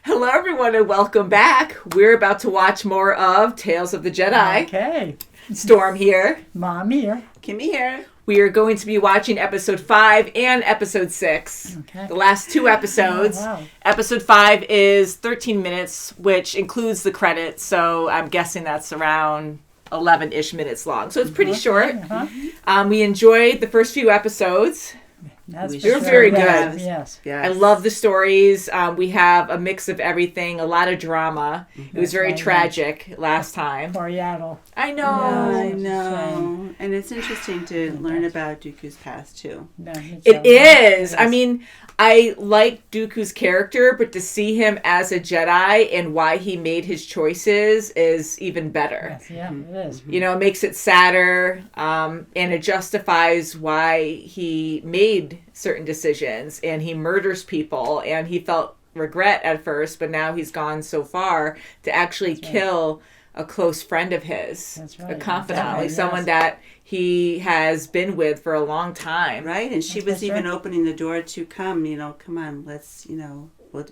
Hello, everyone, and welcome back. We're about to watch more of Tales of the Jedi. Okay. Storm here. Mom here. Kimmy here. We are going to be watching episode 5 and episode 6. Okay. The last 2 episodes. Oh, wow. Episode 5 is 13 minutes, which includes the credits, so I'm guessing that's around 11-ish minutes long. So it's pretty short. Uh-huh. We enjoyed the first few episodes. That's They were very good. Yes. I love the stories. We have a mix of everything, a lot of drama. It was very tragic last time. Poor Yaddle. I know. I know. And it's interesting to learn about Dooku's past, too. It is. I mean, I like Dooku's character, but to see him as a Jedi and why he made his choices is even better. Yes, yeah, it is. You know, it makes it sadder, and it justifies why he made certain decisions, and he murders people, and he felt regret at first, but now he's gone so far to actually kill a close friend of his, That's right. a confidant, Exactly, like someone that he has been with for a long time. Right? And she was even opening the door to come on, let's,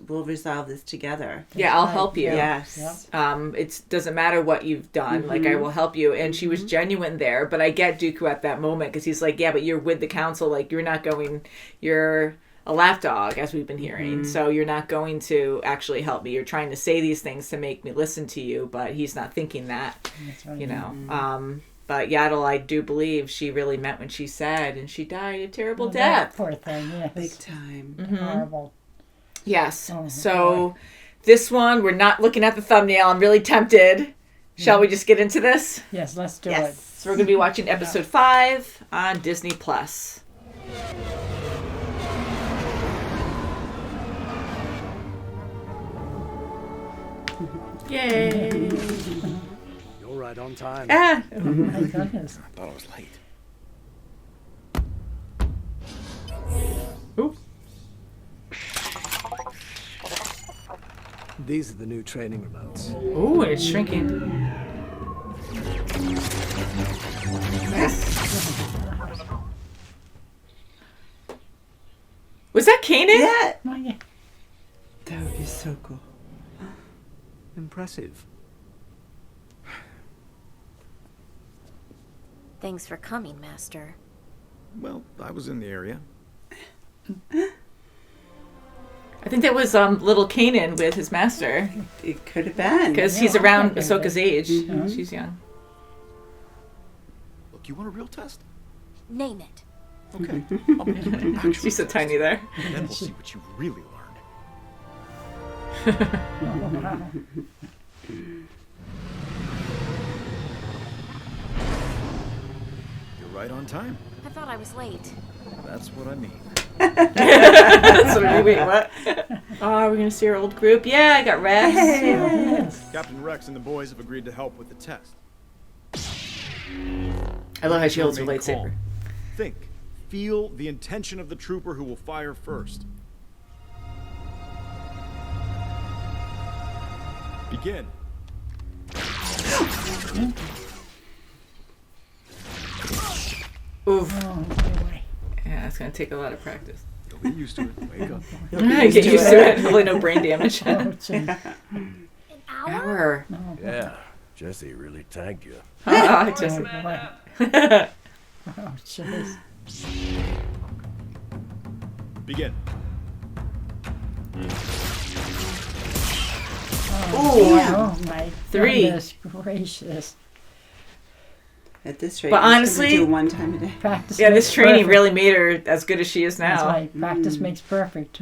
we'll resolve this together. Yeah, I'll help you. Yes. It doesn't matter what you've done. Like, I will help you. And she was genuine there. But I get Dooku at that moment because he's like, yeah, but you're with the council. Like, you're a lapdog, as we've been hearing. So you're not going to actually help me. You're trying to say these things to make me listen to you. But he's not thinking that, That's right. But Yaddle, I do believe she really meant what she said. And she died a terrible That death. Poor thing, yes. Big time. Horrible. Yes. Oh, So this one, we're not looking at the thumbnail. I'm really tempted. Shall we just get into this? Yes, let's do Yes. it. So we're going to be watching episode 5 on Disney+. Yay! You're right on time. Ah! Oh, my goodness. I thought I was late. Ooh. These are the new training remotes. Ooh, it's shrinking. Was that Kanan? Yeah. Oh, yeah. That would be so cool. Impressive. Thanks for coming, Master. Well, I was in the area. I think that was little Kanan with his master. It could have been. Because Yeah, he's I around think it Ahsoka's is. age. Mhm. She's young. Look, you want a real test? Name it. Okay. I'll make you an actual She's so test. tiny there. And then we'll see what you really learned. Oh, wow. You're right on time. I thought I was late. That's what I mean. That's what I mean. Wait, what? Oh, we're going to see our old group? Yeah, I got Rex. Yes. Captain Rex and the boys have agreed to help with the test. I love how she holds her Remain lightsaber. calm. Think. Feel the intention of the trooper who will fire first. Begin. Oof. Oh, boy. Yeah, it's going to take a lot of practice. You'll get used to it. Wake up. Get used to it. Hopefully no brain damage. Oh, gee. An hour? Hour. Oh, Yeah, Jesse really tagged you. Ah, just... boy. Oh, jeez. Begin. Oh, my 3. goodness gracious. At this rate, But he's gonna honestly- do one time a day. Practice Yeah, this makes training perfect. really made her as good as she is That's now. right. Practice makes perfect.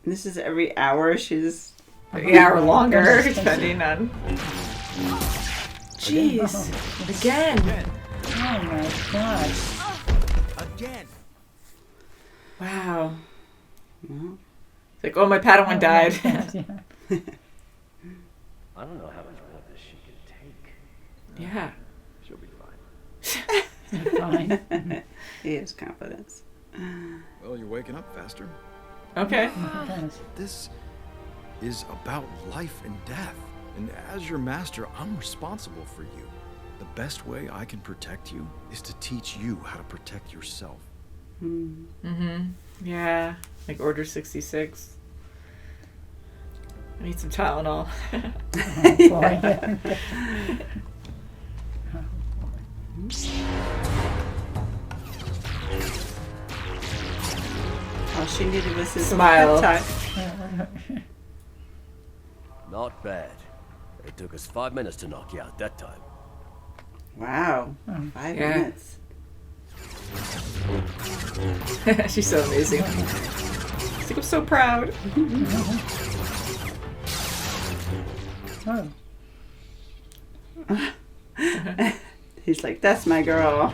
This is every hour she's... Yeah, or longer, Goodness, depending on... Jeez. Again. Again. Oh, my God. Again. Wow. Well, It's like, oh, my Padawan died. Yeah. I don't know how much more of this she can take. Yeah. She'll be fine. Fine. he has confidence. Well, you're waking up faster. Okay. Yes. This is about life and death. And as your master, I'm responsible for you. The best way I can protect you is to teach you how to protect yourself. Mm-hmm. Yeah. Like Order 66. I need some Tylenol. Boy. All she needed was his Smile. pep talk. Not bad. It took us 5 minutes to knock you out that time. Wow. 5 Yeah. minutes. She's so amazing. She's like, I'm so proud. Oh. He's like, that's my girl.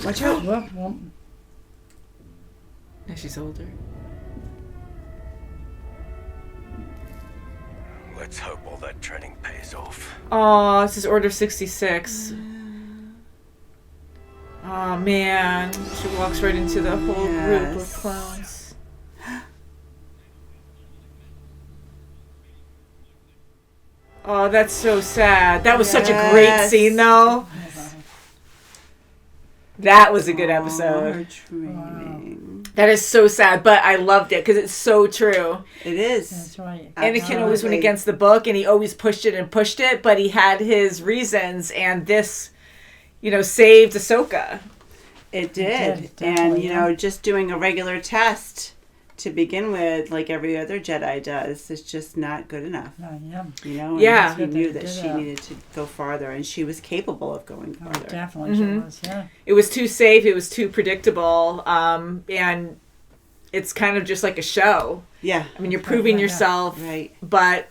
Watch out. Yeah, she's older. Let's hope all that training pays off. Oh, this is Order 66. Oh man, she walks right into the whole group of Yes. clones. Oh, that's so sad. That was such a great Yes. scene, though. That was a good episode. More training. That is so sad, but I loved it because it's so true. It is. That's right. Anakin always went Absolutely. against the book, and he always pushed it, but he had his reasons, and this, saved Ahsoka. It did. did, And, definitely, yeah. just doing a regular test to begin with, like every other Jedi does, is just not good enough. Yeah. And Yeah. he knew that Did she that. needed to go farther, and she was capable of going Oh, farther. definitely she was, yeah. It was too safe. It was too predictable. And it's kind of just like a show. Yeah. I mean, you're proving Yeah. yourself, Right. but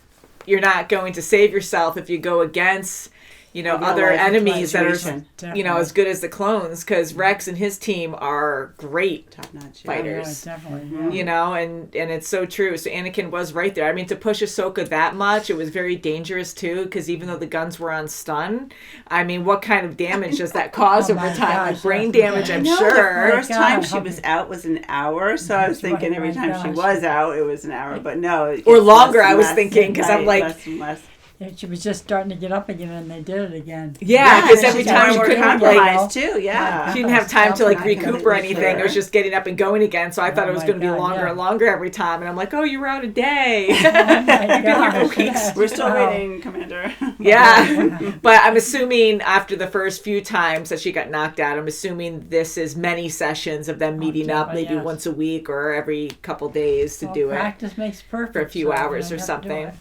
you're not going to save yourself if you go against, A other real-life enemies that are, situation. as good as the clones. Because Rex and his team are great Top notch. Fighter. Yeah, fighters. definitely, yeah. and it's so true. So Anakin was right there. I mean, to push Ahsoka that much, it was very dangerous too, because even though the guns were on stun, I mean, what kind of damage does that cause Oh over my time? Like gosh, brain yeah. damage, I'm No, sure. the first time God, she was out was an hour, so I was That's right, thinking every my time she gosh. was out, it was an hour. But no, it Or gets longer, less and I was less. thinking, 'cause I'm Right, like- less and less. Yeah, she was just starting to get up again, and they did it again. Yeah, because and every she's time she more couldn't compromised too. Yeah. she didn't have time to like Not recoup or completely anything. sure. It was just getting up and going again. So I thought Oh it was my going to be God, longer yeah. and longer every time. And I'm like, oh, you were out a day. Oh my gosh, yeah. We're still Wow. waiting, Commander. Yeah, but I'm assuming after the first few times that she got knocked out, I'm assuming this is many sessions of them meeting up, definitely, maybe yes. once a week or every couple days to Well, do it practice makes perfect for a few so hours you or have to do something.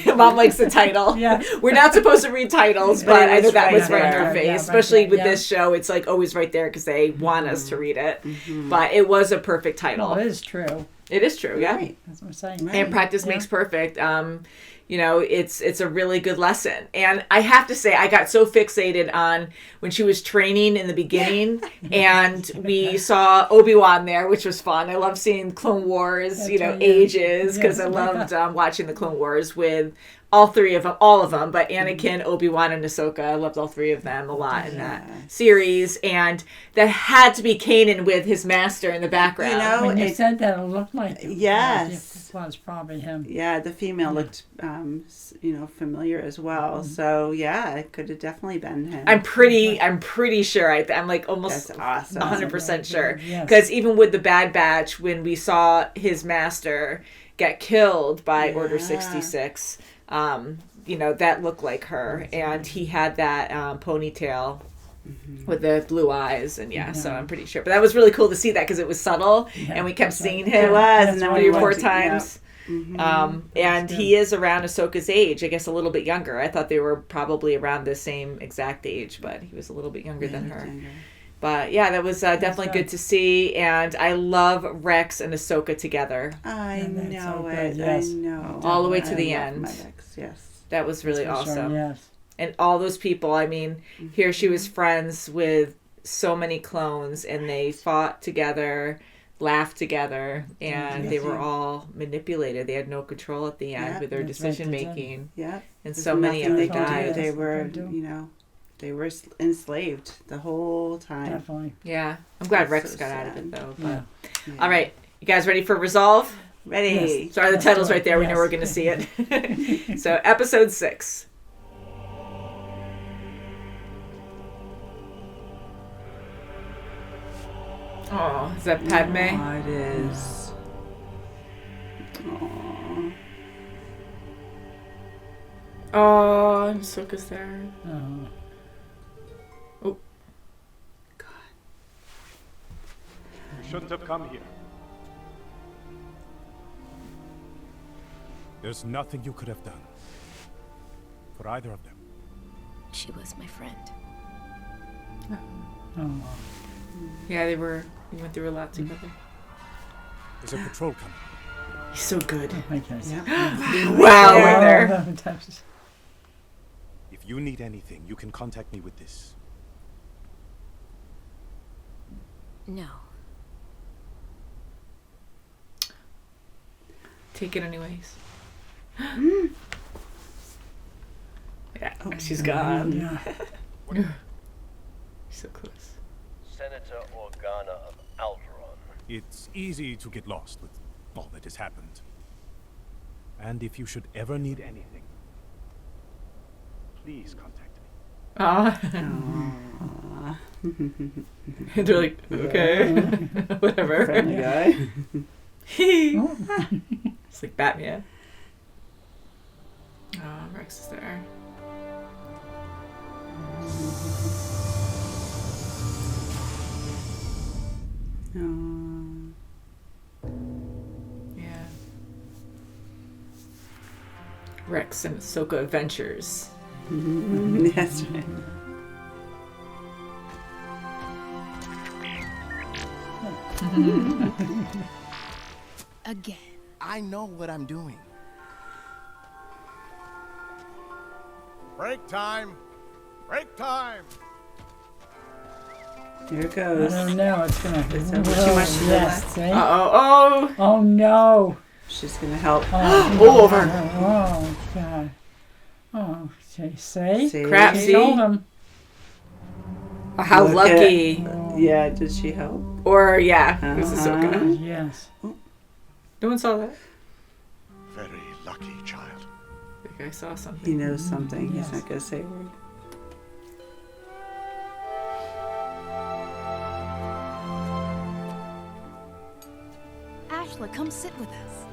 it. Mom likes the title. Yeah. We're not supposed to read titles, But but it I know was that right was right in there. her face, Yeah, right especially there, with yeah. this show. It's like always right there because they want us to read it. But it was a perfect title. Well, it is true. It is true, yeah. Right. That's what I'm saying. Right. And practice Yeah. makes perfect. It's a really good lesson. And I have to say, I got so fixated on when she was training in the beginning, and we saw Obi-Wan there, which was fun. I love seeing Clone Wars, That's right, yeah. ages, because Yes. I loved watching the Clone Wars with all of them, but Anakin, Obi-Wan, and Ahsoka. I loved all three of them a lot in that series, and that had to be Kanan with his master in the background. You know, When you it- said that, it looked like it. Yes. It was probably him. Yeah, the female looked, familiar as well. So yeah, it could have definitely been him. I'm pretty sure. I'm like almost That's awesome. 100% sure. Yes. Because even with the Bad Batch, when we saw his master get killed by Order Yeah. 66, that looked like her. And he had that ponytail with the blue eyes. And so I'm pretty sure. But that was really cool to see that because it was subtle. And we kept that's right. seeing It him was, That's and then right. we 3 or 4 went to- yeah. times. And he is around Ahsoka's age, I guess a little bit younger. I thought they were probably around the same exact age, but he was a little bit younger than her. But yeah, that was definitely right. good to see, and I love Rex and Ahsoka together. I that's know so it. good, yes. I know. All the way to I the love end. my Rex, yes. That was really For sure, awesome. yes. And all those people, I mean, here she was friends with so many clones, and they fought together, laughed together, and they were all manipulated. They had no control at the end Yeah, with their that's right, decision they did. making. Yeah. And There's so many of nothing them they could do. died. They were, They do. they were enslaved the whole time. Definitely. Yeah. I'm glad That's Rex so got out of sad. it, though. Yeah. Yeah. All right. You guys ready for Resolve? Ready. Sorry, the Let's title's do it. right there. We know Yes. we're going to see it. So, episode 6. Oh, is that Padme? Oh, it is. Oh, Ahsoka's there. Oh. Oh. You shouldn't have come here. There's nothing you could have done for either of them. She was my friend. Oh. Yeah, we went through a lot together. There's a patrol coming. He's so good. Okay. Wow, we're there. If you need anything, you can contact me with this. No. Take it anyways. Yeah, she's gone. Yeah. So close. Senator Organa of Alderaan. It's easy to get lost with all that has happened. And if you should ever need anything, please contact me. Aw. They're like, okay, whatever. Friendly guy. It's like Batman. Oh, Rex is there. Yeah. Rex and Ahsoka Adventures. That's right. Again. I know what I'm doing. Break time! Break time! Here it I goes. don't know. It's gonna. Is that too much to the yes. left? See? Oh. Oh no. She's gonna help. Oh, over. Oh God. Oh, see? See? Crap, She see? told him. Oh, how Look lucky. Yeah, did she help? Or, yeah, it was Ahsoka. Yes. No one saw that. Very lucky child. I think I saw something. He knows something. Yes. He's not gonna say a word. Ashla, come sit with us.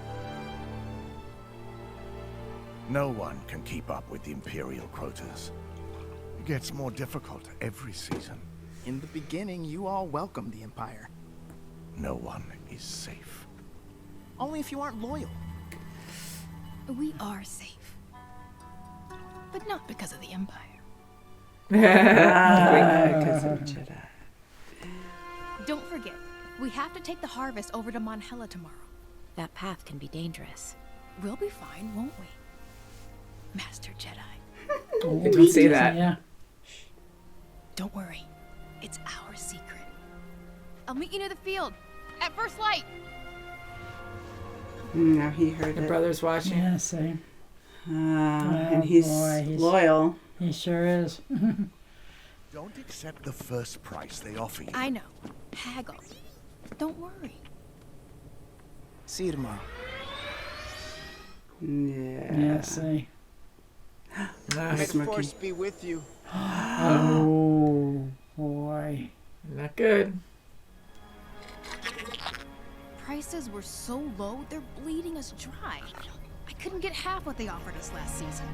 No one can keep up with the Imperial quotas. It gets more difficult every season. In the beginning, you all welcomed the Empire. No one is safe. Only if you aren't loyal. We are safe. But not because of the Empire. Because of Jedi. Don't forget, we have to take the harvest over to Mon Hela tomorrow. That path can be dangerous. We'll be fine, won't we? Master Jedi. Oh, I didn't say that. Yeah. Don't worry. It's our secret. I'll meet you near the field. At first light. Now he heard The it. brother's watching. Yeah. See. And he's boy, he's- loyal. He sure is. Don't accept the first price they offer you. I know. Haggle. Don't worry. See you tomorrow. Yeah. Yeah. See. Nice. Smirky. be with you. Oh boy. Not good. Prices were so low, they're bleeding us dry. I couldn't get half what they offered us last season.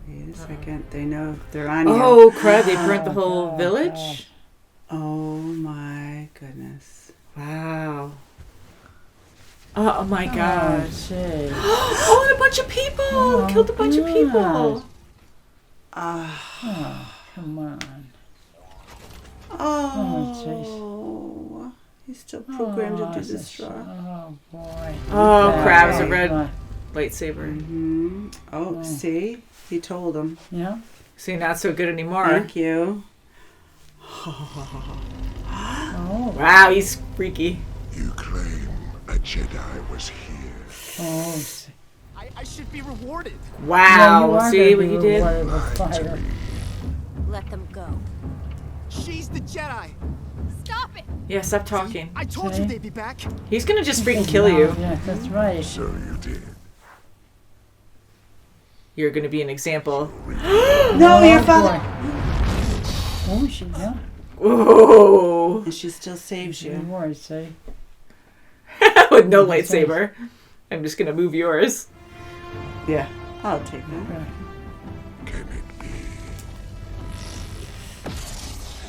Wait a second. They know they're on you. Oh, crap. They burnt the whole Oh, village? Oh my goodness. Wow. Oh, my gosh. Gee. Oh, and a bunch of people. Oh, Killed a bunch of people. God. Ah. Come on. Oh. He's still programmed to do this straw. Oh boy. Oh, Yeah, crap. It's a right. red lightsaber. Mm-hmm. Oh, see? He told him. Yeah. See, not so good anymore. Thank you. Oh. Wow, he's freaky. You claim a Jedi was here. Oh. See. I should be rewarded. Yeah, Wow. you are See gonna what be you did? rewarded with fire. Let them go. She's the Jedi. Stop it! Yeah, stop talking. I told Okay. you they'd be back. He's gonna just freaking kill you. Yeah, that's right. So you did. You're gonna be an example. No, your father. Oh, she, yeah. Whoa. And she still saves you. Reward, see? With no lightsaber. I'm just gonna move yours. Yeah, I'll take that. Can it be?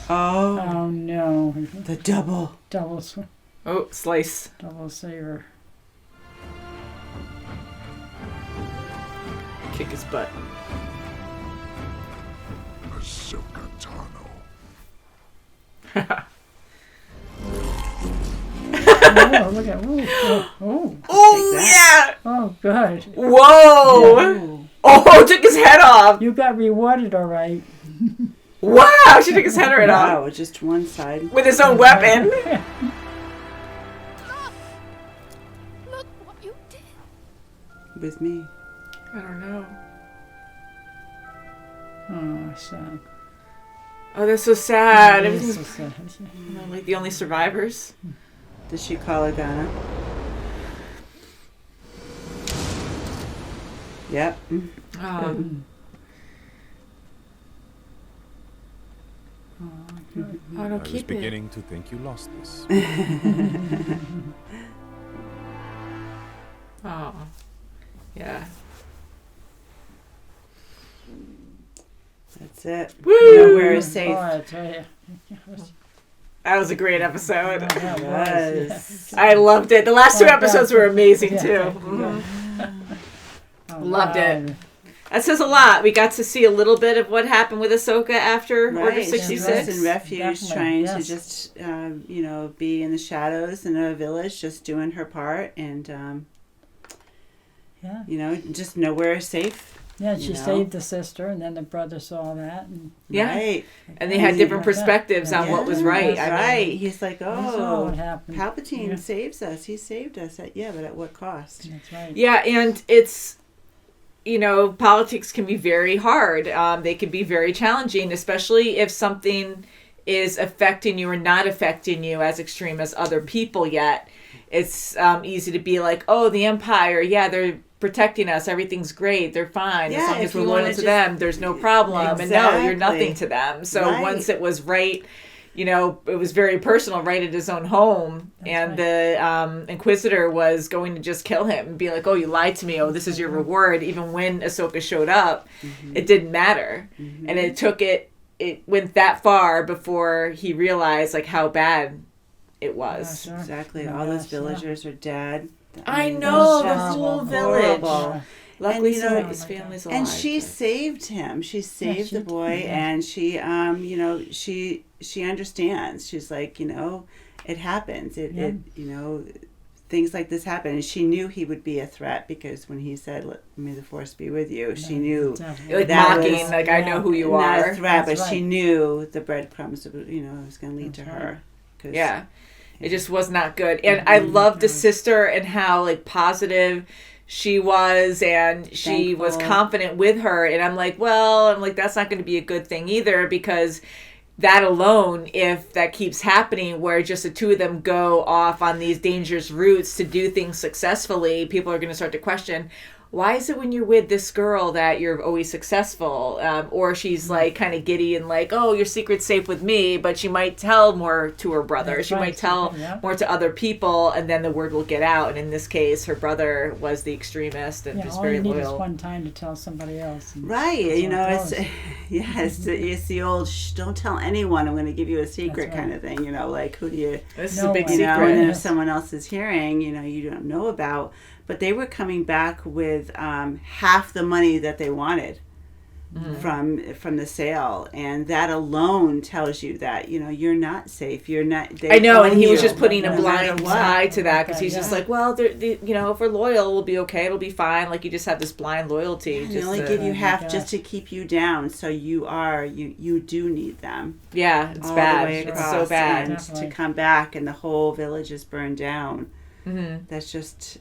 Oh, no. the double. Double slice. Double saver. Kick his butt. Ahsoka Tano. Oh, look at Oh, yeah! Oh, good. Whoa! Oh, took his head off. You got rewarded, all right. Wow, she took his head right off. Wow, just one side. With his own weapon. Look what you did. With me. I don't know. Oh, sad. Oh, that's so sad. It is Everything's so sad. like the only survivors. Did she call Agana? Yep. Oh, no, I was keep it. beginning to think you lost this. Oh, yeah. That's it. Woo! Nowhere is safe. Oh, I tell you. That was a great episode. That was. I loved it. The last two Oh, episodes God. were amazing Yeah. too. Oh, Loved it. wow. That says a lot. We got to see a little bit of what happened with Ahsoka after Order Right, she 66. was in refuge, Definitely, trying yes. to just, be in the shadows in a village, just doing her part, and, Yeah. just nowhere is safe. Yeah, you she know? saved the sister, and then the brother saw that. And Yeah. Right. And they had different Yeah. perspectives on what was right. That's I mean, right. He's like, That's oh, what happened. Palpatine Yeah. saves us. He saved us. Yeah, but at what cost? That's right. Yeah, and it's, politics can be very hard. They can be very challenging, especially if something is affecting you or not affecting you as extreme as other people yet. It's easy to be like, oh, the Empire, yeah, they're protecting us. Everything's great. They're fine. Yeah, as long if as we're you loyal wanna to just- them, there's no problem. And no, you're nothing Exactly. to them. So Right. once it was right, it was very personal right at his own home. And the Inquisitor was going to just kill him and be like, oh, you lied to me. Oh, this is your reward. Even when Ahsoka showed up, it didn't matter. And it went that far before he realized like how bad it was. Yeah, sure. Exactly. Yeah, All those yeah. villagers are dead. I mean, know, that's the just whole village. horrible. Luckily, And, so his family's alive. And she saved him. She saved she the boy, did, yeah. and she understands. She's like, it happens. Things like this happen. And she knew he would be a threat because when he said, "May the Force be with you," she knew Definitely. like that mocking, was like I know who you not are. a threat, That's but she right. knew the breadcrumbs, was going to lead to That's her. 'Cause- Yeah. It just was not good. And I loved the sister and how like positive she was and she was Thankful. confident with her. And I'm like, that's not going to be a good thing either because that alone, if that keeps happening where just the two of them go off on these dangerous routes to do things successfully, people are going to start to question, why is it when you're with this girl that you're always successful? Or she's like kind of giddy and like, oh, your secret's safe with me, but she might tell more to her brother. That's she right. might tell Yeah. more to other people, and then the word will get out. And in this case, her brother was the extremist and Yeah, just all very you need is loyal. one time to tell somebody else. and Right, that's how it goes. it's the old shh, don't tell anyone, I'm going to give you a secret That's right. kind of thing, like who do you, This is No a big one. and secret. then if Yes. someone else is hearing, you don't know about, but they were coming back with half the money that they wanted from the sale, and that alone tells you that you're not safe. You're not. They I know, and own he was you, just putting a no matter blind what. eye to that because he's Yeah. just like, well, if we're loyal, we'll be okay. It'll be fine. Like you just have this blind loyalty. They just only to- give you Oh my half gosh. just to keep you down, so you do need them. yeah, it's all bad. the way It's across, so bad. and Definitely. to come back and the whole village is burned down. Mm-hmm. That's just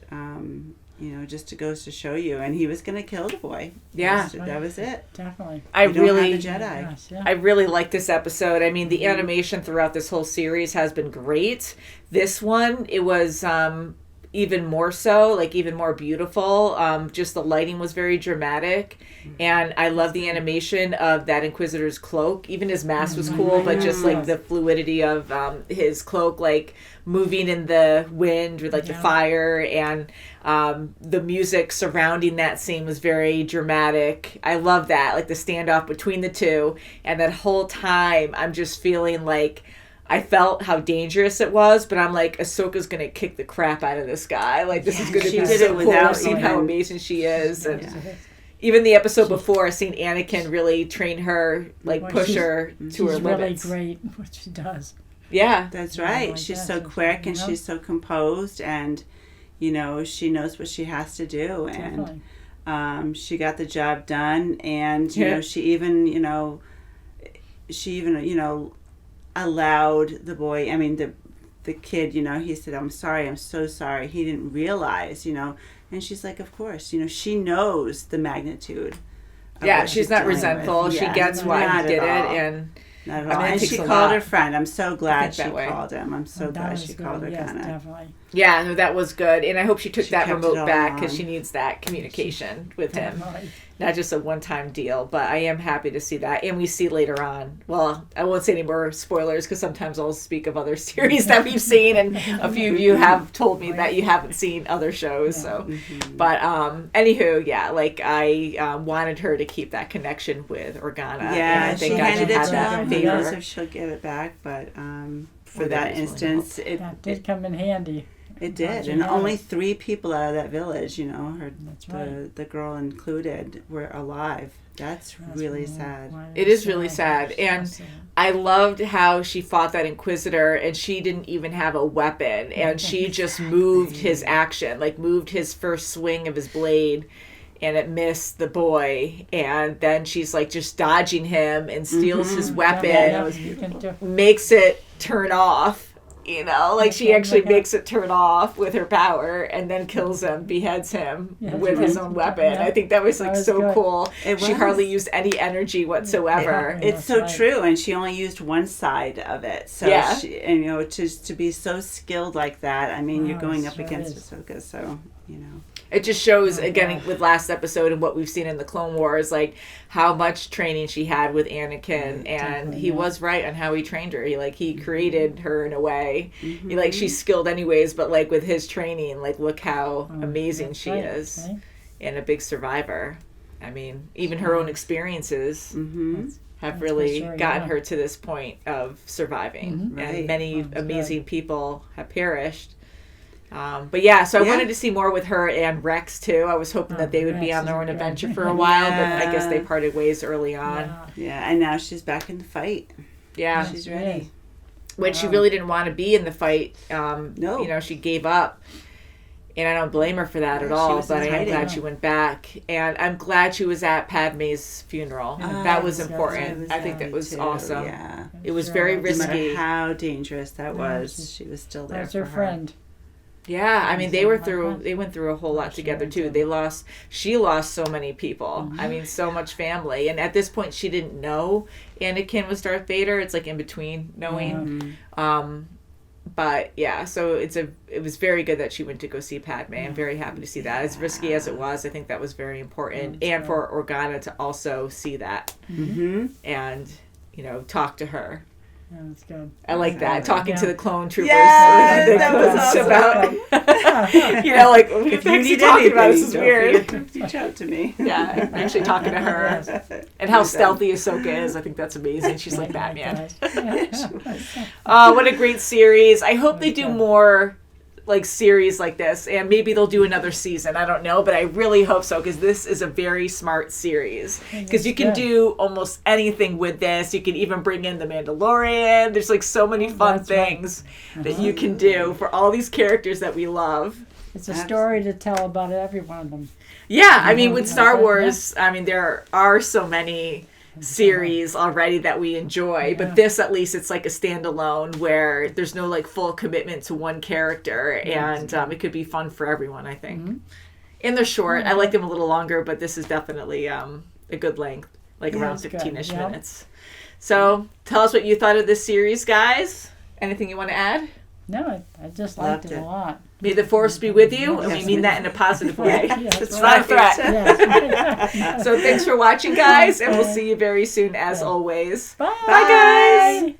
just goes to show you. And he was going to kill the boy. Yeah. That was it. Definitely. I You don't have really, a Jedi. Yes, yeah. I really like this episode. I mean, the animation throughout this whole series has been great. This one, it was even more so, like even more beautiful. Just the lighting was very dramatic, and I love the animation of that Inquisitor's cloak. Even his mask was cool, but just like the fluidity of his cloak, like moving in the wind with like the fire, and the music surrounding that scene was very dramatic. I love that, like the standoff between the two, and that whole time I'm just feeling like I felt how dangerous it was, but I'm like, Ahsoka's gonna kick the crap out of this guy. Like, this is gonna be so cool, seeing how amazing she is. And even the episode before, seeing Anakin really train her, like push her to her limits. She's really great what she does. Yeah, that's right. She's so quick and she's so composed, and you know, she knows what she has to do, and she got the job done. And you know, she even allowed the boy, I mean the kid, you know, he said, I'm sorry, I'm so sorry, he didn't realize, you know, and she's like, of course, you know, she knows the magnitude of what she's not resentful. She gets why he did it, and not at all. And she called her friend. I'm so glad she called him. I'm so glad she called her. Yes, definitely. Yeah, no, that was good, and I hope she took that remote back, because she needs that communication with him. Not just a one-time deal, but I am happy to see that. And we see later on, well, I won't say any more spoilers, because sometimes I'll speak of other series that we've seen, and a few of you have told me that you haven't seen other shows. So, but anywho, yeah, like I wanted her to keep that connection with Organa. Yeah, and I think she handed it to him. Who knows favor. if she'll get it back, but for that instance, that did come in handy. It did, and only 3 people out of that village, you know, the girl included, were alive. That's really sad. It is really sad, and I loved how she fought that Inquisitor, and she didn't even have a weapon, and she just moved his action, like moved his first swing of his blade, and it missed the boy, and then she's like just dodging him and steals his weapon, makes it turn off. You know, like she actually makes it turn off with her power, and then kills him, beheads him with his own weapon. I think that was like so cool. She hardly used any energy whatsoever. It's so true, and she only used one side of it. So she, and you know, to be so skilled like that, I mean, you're going up against Ahsoka, so you know. It just shows, again, with last episode and what we've seen in the Clone Wars, like how much training she had with Anakin, and he was right on how he trained her. He created her in a way. She's skilled anyways, but like with his training, like look how amazing she is, and a big survivor. I mean, even her own experiences have really gotten her to this point of surviving, and many amazing people have perished. But yeah, so I wanted to see more with her and Rex too. I was hoping that they would be on their own adventure for a while, but I guess they parted ways early on. Yeah, and now she's back in the fight. Yeah. She's ready. When she really didn't want to be in the fight, you know, she gave up. And I don't blame her for that at all, but I am glad she went back. And I'm glad she was at Padme's funeral. That was important. I think that was awesome. Yeah. It was very risky. No matter how dangerous that was, she was still there for her. friend. Yeah, I mean, they went through a whole lot together too. She lost so many people. I mean, so much family. And at this point, she didn't know Anakin was Darth Vader. It's like in between knowing. But yeah, so it was very good that she went to go see Padme. I'm very happy to see that. As risky as it was, I think that was very important. And for Organa to also see that and, you know, talk to her. Yeah, that's good. I like that. Talking to the clone troopers. Yeah, that was awesome. About, you know, like, if you need talking about this is weird. Reach out to me. Yeah, actually talking to her. And how stealthy Ahsoka is. I think that's amazing. She's like Batman. What a great series. I hope they do more like series like this, and maybe they'll do another season. I don't know, but I really hope so, because this is a very smart series, because you can do almost anything with this. You can even bring in the Mandalorian. There's like so many fun things that you can do for all these characters that we love. It's a story to tell about every one of them. Yeah, I mean, with Star Wars, I mean, there are so many series already that we enjoy, but this, at least, it's like a standalone where there's no like full commitment to one character, and it could be fun for everyone, I think. And they're short. I like them a little longer, but this is definitely a good length, like around 15-ish minutes. So tell us what you thought of this series, guys. Anything you want to add? No, I just liked Loved it a it. lot. May the force be with you, and we Yes, mean we- that in a positive way. Yes, It's right. not a threat. Yes. So thanks for watching, guys, and we'll see you very soon, as always. Bye. Bye, guys.